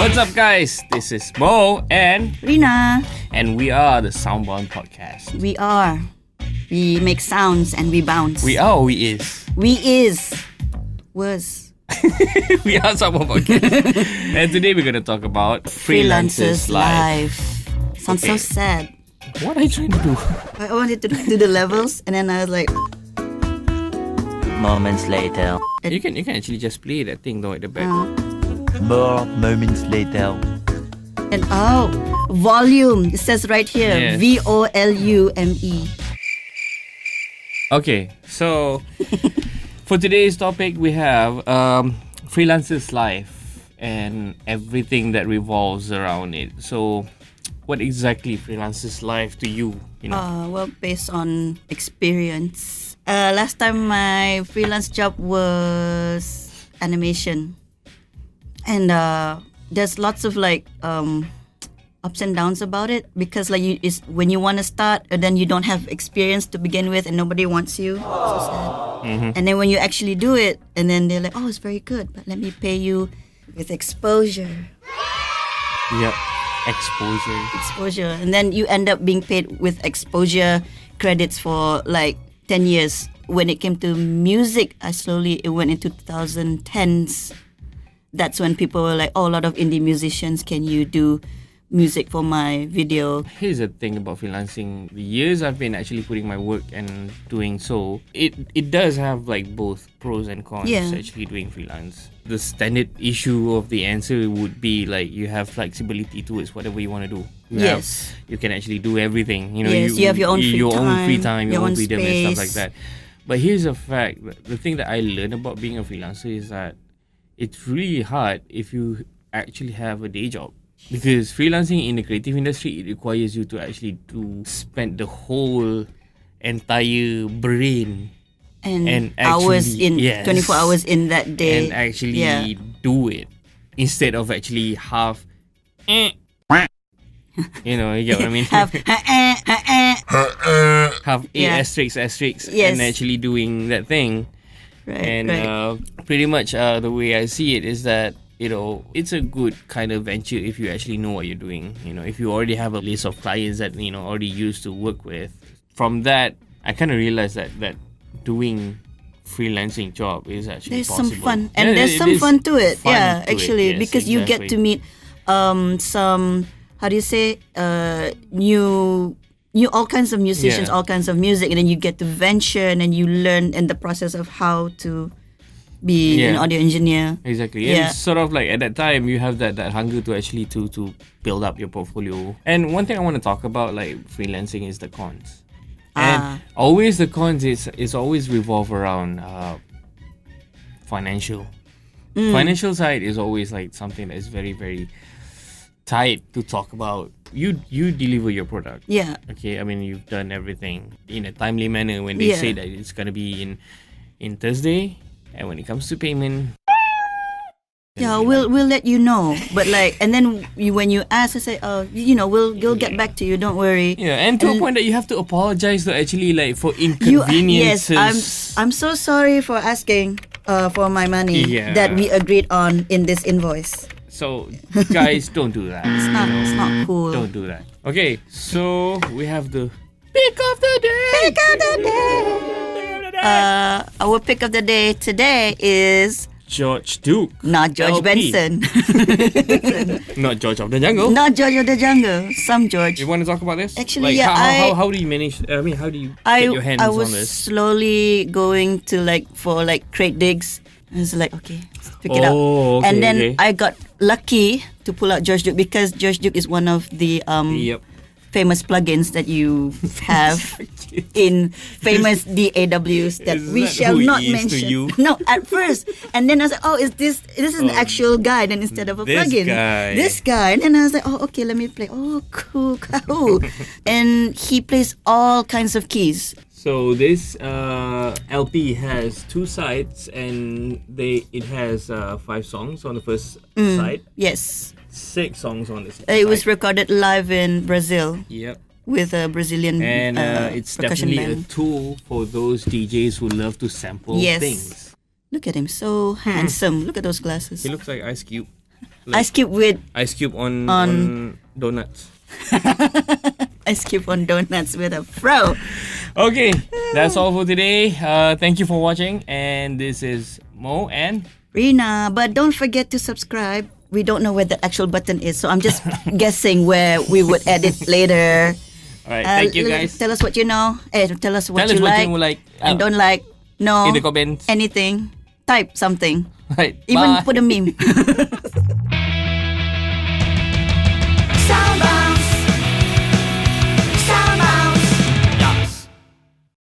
What's up, guys? This is Moe and Rina. and we are the Soundbounce Podcast. We are. We make sounds and we bounce. We are or we is? We is. Was. We are Soundbounce Podcast. And today we're going to talk about Freelancers Live. Sounds so sad. What are you trying to do? I wanted to do the levels and then I was like... Moments later. You can actually just play that thing though at the back. More moments later. And volume. It says right here. Yes. VOLUME. Okay, so for today's topic we have Freelancers Live and everything that revolves around it. So what exactly Freelancers Live to you? Well, based on experience. Last time my freelance job was animation. And there's lots of ups and downs about it because when you want to start and then you don't have experience to begin with and nobody wants you. So sad. Mm-hmm. And then when you actually do it and then they're like, oh, it's very good, but let me pay you with exposure. Yep, exposure. And then you end up being paid with exposure credits for 10 years. When it came to music, it went into 2010s. That's when people were like, oh, a lot of indie musicians, can you do music for my video? Here's the thing about freelancing. The years I've been actually putting my work and doing so, it does have both pros and cons actually doing freelance. The standard issue of the answer would be you have flexibility towards whatever you want to do. You can actually do everything. You have your own free time, your own freedom space. and stuff like that. But here's a fact. The thing that I learned about being a freelancer is that it's really hard if you actually have a day job. Because freelancing in the creative industry, it requires you to actually spend the whole entire brain and actually, 24 hours in that day. And actually do it. Instead of actually half you get what I mean? Have asterisk and actually doing that thing. Right, pretty much the way I see it is that it's a good kind of venture if you actually know what you're doing. If you already have a list of clients that already used to work with. From that, I kind of realized that doing freelancing job is actually there's possible. some fun and there's some fun to it. Because you get to meet some, how do you say, new all kinds of musicians, all kinds of music, and then you get to venture and then you learn in the process of how to be an audio engineer. Exactly. And sort of at that time you have that hunger to actually to build up your portfolio. And one thing I want to talk about freelancing is the cons. And always the cons is always revolve around financial. Financial side is always something that is very, very tight to talk about. You deliver your product. Yeah. Okay, I mean you've done everything in a timely manner when they say that it's gonna be in Thursday, and when it comes to payment, we'll let you know. But and then when you ask, I say, we'll get back to you. Don't worry. Yeah, and to a point that you have to apologize to actually for inconveniences. Yes, I'm so sorry for asking for my money that we agreed on in this invoice. So guys, don't do that. It's not cool. Don't do that. Okay, so we have the pick of the day. Our pick of the day today is George Duke. Not George LP. Benson. Not George of the Jungle. Not George of the Jungle. Some George. You want to talk about this? Actually, how do you manage? I mean, how do you get your hands on this? I was slowly going to for crate digs. I was okay, let's pick it up. Okay, and then I got lucky to pull out George Duke because George Duke is one of the famous plugins that you have in famous DAWs that we shall not mention. To you? No, at first. And then I was like, oh, this is an actual guy then instead of a plugin. This guy. And then I was like, oh, okay, let me play. Oh, cool. And he plays all kinds of keys. So this LP has two sides, and it has 5 songs on the first side. Yes. 6 songs on the second It was side. recorded live in Brazil. Yep. With a Brazilian and it's percussion definitely band. a tool for those DJs who love to sample things. Look at him, so handsome. Look at those glasses. He looks like Ice Cube. Ice cube with ice cube on donuts. ice cube on donuts with a fro. Okay, that's all for today. Thank you for watching, and this is Moe and Rina, but don't forget to subscribe. We don't know where the actual button is, so I'm just guessing where we would edit later. All right, thank you guys. Tell us what you know. Tell us what Tell you us like. what you like and don't like. No. in the comments. Anything. Type something. Right, Even bye. put a meme.